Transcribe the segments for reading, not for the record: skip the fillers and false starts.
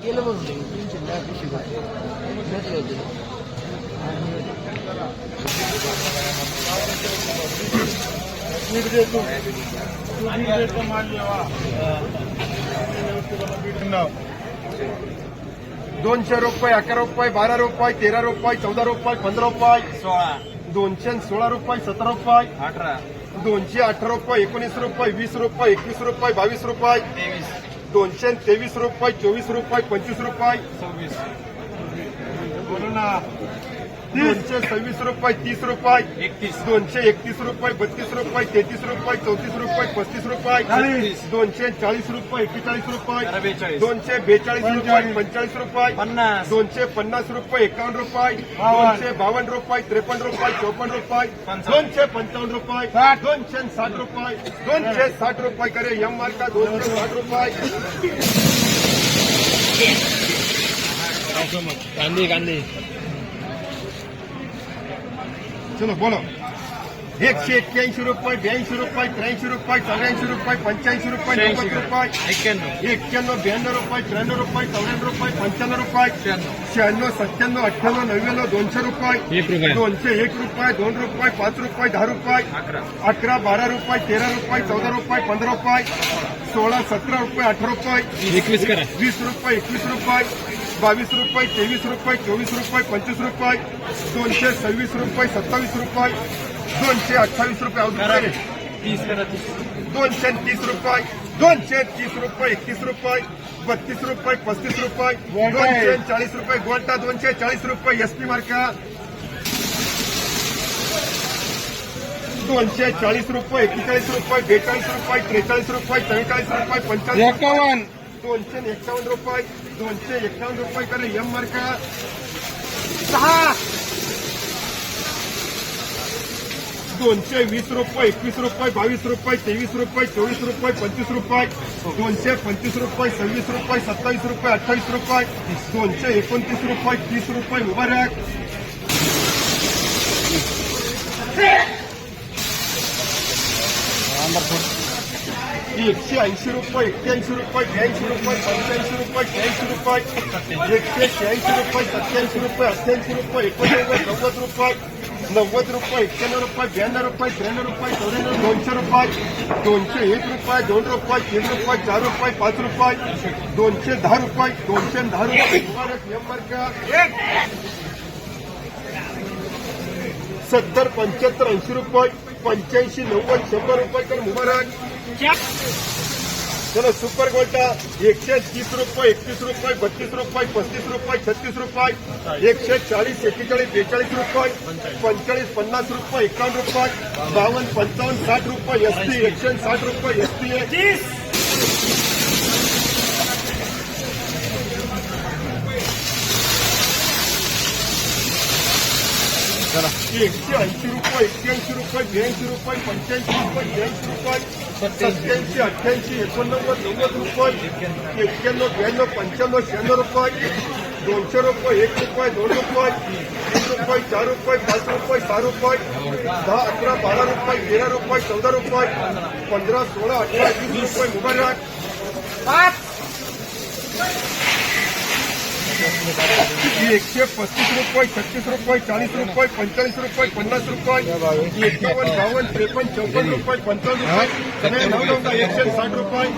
केलं म्हणून 300 घेतले होते. ₹200, ₹11, ₹12, ₹13, ₹14, ₹15, 216 रुपये, ₹17, 218, ₹19, ₹20, ₹21, ₹22, ₹223, ₹24, ₹25, बोलो ना, ₹226, ₹30, ₹30, ₹231, ₹32, ₹33, ₹34, ₹35, ₹240, ₹41, ₹242, ₹45, ₹250, ₹51, ₹52, ₹53, ₹54, ₹55, ₹260, करे एम मार्का ₹260. कांदे चलो बोलो. ₹181, ₹82, ₹83, ₹84, ₹85, ₹90, ₹91, ₹92, ₹93, ₹94, ₹95, ₹96, ₹97, ₹98, ₹99, ₹200, ₹201, ₹2, ₹5, ₹10, ₹11, ₹12, ₹13, ₹14, ₹15, ₹16, ₹17, ₹18, ₹21 करा. ₹20, ₹21, ₹22, ₹23, ₹24, ₹25, ₹226, ₹27, ₹228, ₹230, ₹230, ₹230, ₹31, ₹32, ₹35, ₹240, गोल्टा ₹240, एसपी मार्का ₹240, ₹41, ₹42, ₹43, ₹44, ₹45, ₹251, करे एम मार्का 6 ₹220, ₹21, ₹22, ₹23, ₹24, ₹25, ₹225, ₹26, ₹27, ₹28, ₹229, ₹30, मुबारक. ₹180, ₹81, ₹82, ₹85, ₹86, ₹87, ₹88, ₹90, ₹91, ₹92, ₹93, ₹94, ₹201, ₹2, ₹3, ₹4, ₹5, ₹210, मुबारक एम मार्का 70, 75, ₹80, 85, 90, ₹100 कर मुबारक. चलो सुपर गोल्टा ₹130, ₹31, ₹32, ₹35, ₹36, ₹140, ₹41, ₹42, ₹45, ₹50, ₹51, ₹52, ₹55, ₹60, एसटी ₹160, एसटी ₹180, ₹81, ₹82, ₹85, ₹85, ₹87, ₹88, ₹89, ₹90, ₹91, ₹92, ₹95, ₹96, ₹200, ₹1, ₹2, ₹3, ₹4, ₹5, ₹6, ₹10, 11, 12, ₹13, ₹14, ₹15, 16, 18, ₹20 मुबारक. ₹135, ₹36, ₹40, ₹45, ₹50, ₹51, 52, 53, 54, ₹55,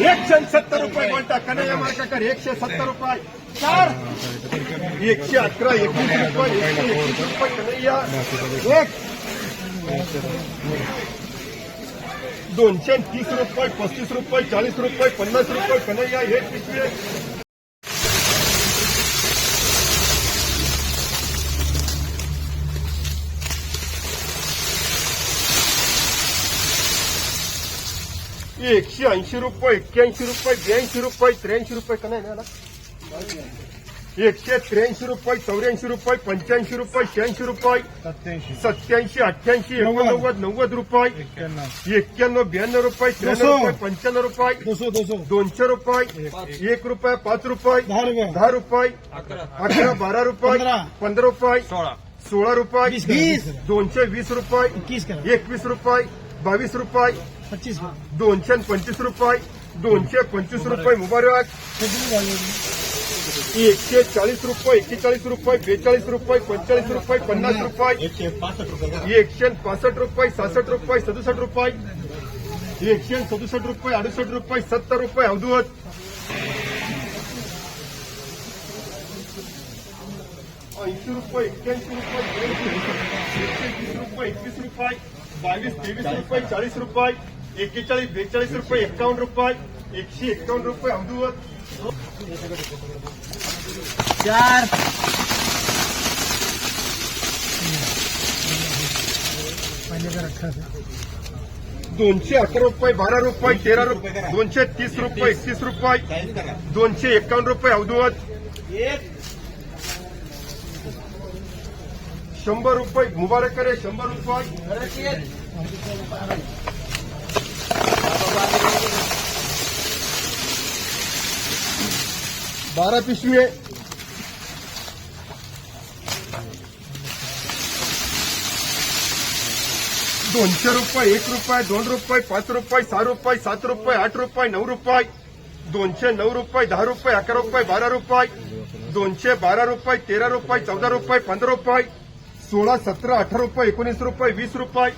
₹160 बोलता कन्हैया मार्का कर ₹170 4 ₹111, ₹21, कन्हैया 230 रुपये, 35 रुपये, 40 रुपये, 50 रुपये, कन्हैया 1 पिशवी. ₹180, ₹81, ₹82, ₹83 कन्हैया 183 रुपये, 84 रुपये, 85 रुपये, 86 रुपये, 87, 88, 89, 90 रुपये, 91, 92 रुपये, 93 रुपये, 95 रुपये, 200 रुपये, 1 रुपये, 5 रुपये, 10 रुपये, 11, 12 रुपये, 15 रुपये, 16 रुपये, 220 रुपये, 21 रुपये, 22 रुपये, 225 रुपये, 225 रुपये मुबारक. 140 रुपये, 41 रुपये, 42 रुपये, 45 रुपये, 50 रुपये, 165 रुपये, 66 रुपये, 67 रुपये, 167 रुपये, 68 रुपये, 70 रुपये अवधूत. 80 रुपये, 81 रुपये, 120 रुपये, 21 रुपये, 22, 23 रुपये, 40 रुपये, 41, 42 रुपये, 51 रुपये, 151 रुपये अवधूत. 4 211 रुपये, 12 रुपये, 13 रुपये, 230 रुपये, 31 रुपये, 251 रुपये अवधूत. 100 रुपये मुबारक करे. 100 रुपये. 12 पिशवी. 200 रुपये, 1 रुपये, 2 रुपये, 5 रुपये, 6 रुपये, 7 रुपये, 8 रुपये, 9 रुपये, 209 रुपये, 10 रुपये, 11 रुपये, 12 रुपये, 212 रुपये, 13 रुपये, 14 रुपये, 15 रुपये, 16, 17, 18 रुपये, 19 रुपये, 20 रुपये,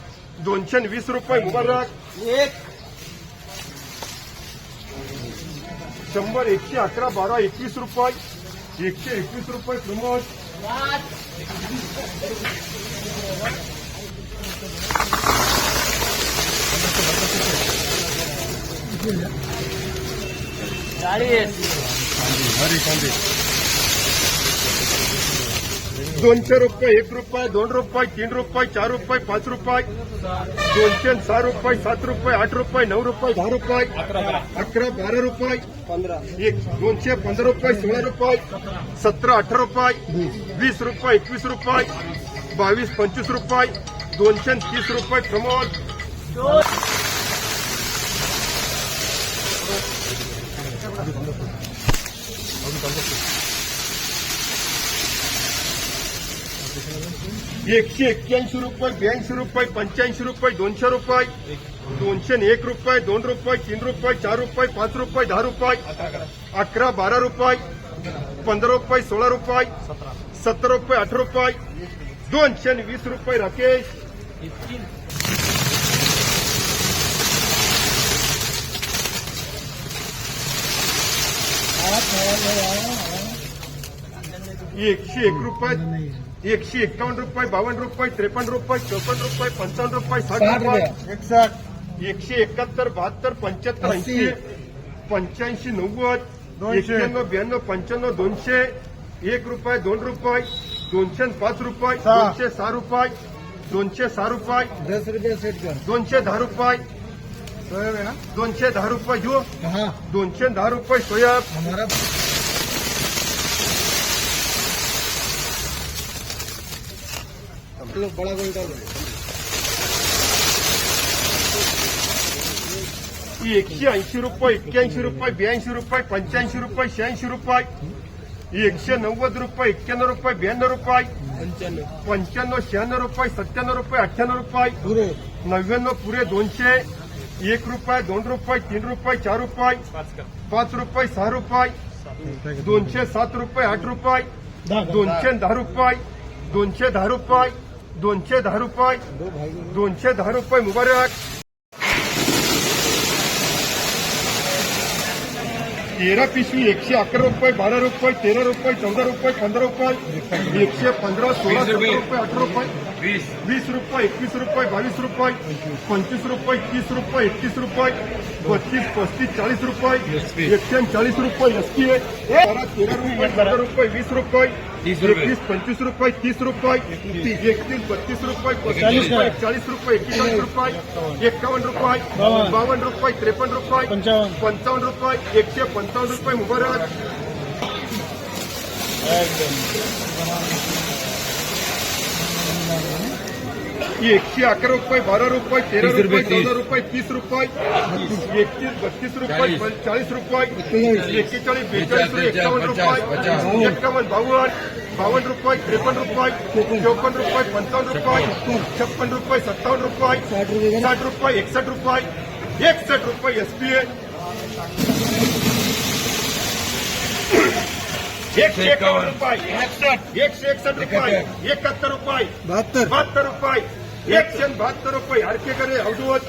220 रुपये मुबारक. 100, 111, 12, 21 रुपये, 121 रुपये प्रमोद. 200 रुपये, 1 रुपये, 2 रुपये, 3 रुपये, 4 रुपये, 5 रुपये, 206 रुपये, 7 रुपये, 8 रुपये, 9 रुपये, 10 रुपये, 11, 12 रुपये, 215 रुपये, 16 रुपये, 17, 18 रुपये, 20 रुपये, 21 रुपये, 22, 25 रुपये, 230 रुपये प्रमोद. 181 रुपये, 82 रुपये, 85 रुपये, 200 रुपये, 201 रुपये, 2 रुपये, 3 रुपये, 4 रुपये, 5 रुपये, 10 रुपये, 11, 12 रुपये, 15 रुपये, 16 रुपये, 17 रुपये, 18 रुपये, 220 रुपये राकेश. 101 रुपये, 151 रुपये, 52 रुपये, 53 रुपये, 54 रुपये, 55 रुपये, 60 रुपये, 171, 72, 75, 80, 85, 90, 91, 92, 95, 200, 1 रुपये, 2 रुपये, 205 रुपये, 206 रुपये, 206 रुपये, 10 रुपये सेट कर. 210 रुपये, 210 रुपये जो. 210 रुपये सोयाब. हमारा 180 रुपये, 81 रुपये, 82 रुपये, 85 रुपये, 86 रुपये, 190 रुपये, 91 रुपये, 92 रुपये, 95, 96 रुपये, 97 रुपये, 98 रुपये, 99 पुरे 200, 1 रुपये, 2 रुपये, 3 रुपये, 4 रुपये, 5 रुपये, 6 रुपये, 207 रुपये, 8 रुपये, 210 रुपये, 210 रुपये, 210 रुपये, 210 रुपये मुबारक. 13 पिशवी 111 रुपये, 12 रुपये, 13 रुपये, 14 रुपये, 15 रुपये, 115, 16, 17 रुपये, 18 रुपये, 20 रुपये, 21 रुपये, 22 रुपये, 25 रुपये, 30 रुपये, 31 रुपये, 32, 35, 40 रुपये, 140 रुपये एसपीए. 13 रुपये, 14 रुपये, 20 रुपये, 21, 25 रुपये, 30 रुपये, 31, 32 रुपये, 40 रुपये, 41 रुपये, 51 रुपये, 51 रुपये, 52 रुपये, 53 रुपये, 55 रुपये, 155 रुपये मुबारक. 111 रुपये, 12 रुपये, 13 रुपये, 14 रुपये, 30 रुपये, 31, 32 रुपये, 40 रुपये, 41, 42, 51 रुपये, 51, 52 रुपये, 53 रुपये, 54 रुपये, 55 रुपये, 56 रुपये, 57 रुपये, 60 रुपये, 61 रुपये, 61 रुपये एसपीए. ₹151 ₹161 ₹71 ₹72 ₹72 ₹172 हरकेकरे अवधूत